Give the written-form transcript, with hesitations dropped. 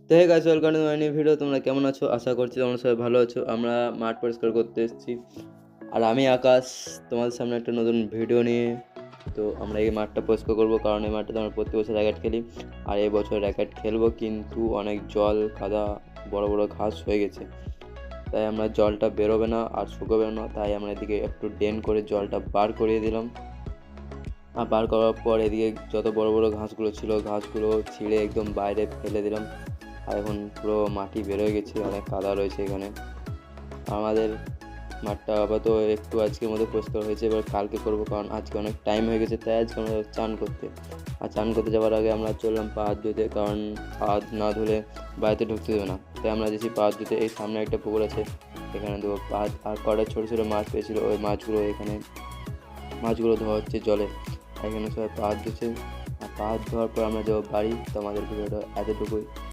তো hey guys, welcome to my new video. তোমরা কেমন আছো? আশা করছি তোমরা সবাই ভালো আছো। আমরা মাঠ পরিষ্কার করতে এসেছি, আর আমি আকাশ তোমাদের সামনে একটা নতুন ভিডিও নিয়ে। তো আমরা এই মাঠটা পরিষ্কার করবো, কারণ এই মাঠটাতে আমরা প্রতি বছর র্যাকেট খেলি। আর এই বছর র্যাকেট খেলবো, কিন্তু অনেক জল কাদা বড় বড় ঘাস হয়ে গেছে, তাই আমরা জলটা বেরোবে না আর শুকোবে না, তাই আমরা এদিকে একটু ড্রেন করে জলটা বার করিয়ে দিলাম। আর বার করার পর এদিকে যত বড় বড় ঘাসগুলো ছিল, ঘাসগুলো ছিঁড়ে একদম বাইরে ফেলে দিলাম। আর এখন পুরো মাটি বেরোয় গেছে, অনেক কাদা রয়েছে এখানে। আমাদের মাঠটা আপাতত একটু আজকের মধ্যে পরিষ্কার হয়েছে, এবার কালকে করবো, কারণ আজকে অনেক টাইম হয়ে গেছে, তাই আজকে আমরা চান করতে। আর চান করতে যাওয়ার আগে আমরা চললাম পা হাত ধুতে, কারণ পা হাত না ধুলে বাড়িতে ঢুকতে দেবে না। তাই আমরা যেছি পা হাত ধুতে। এই সামনে একটা পুকুর আছে, এখানে দেবো পা হাত। আর কটা ছোটো ছোটো মাছ পেয়েছিলো, ওই মাছগুলো এখানে, মাছগুলো ধোয়া হচ্ছে জলে। এখানে সবাই পা হাত ধুচ্ছে। আর পা হাত ধোয়ার পর আমরা যাবো বাড়ি। তো আমাদের ভিডিওটা এতটুকুই।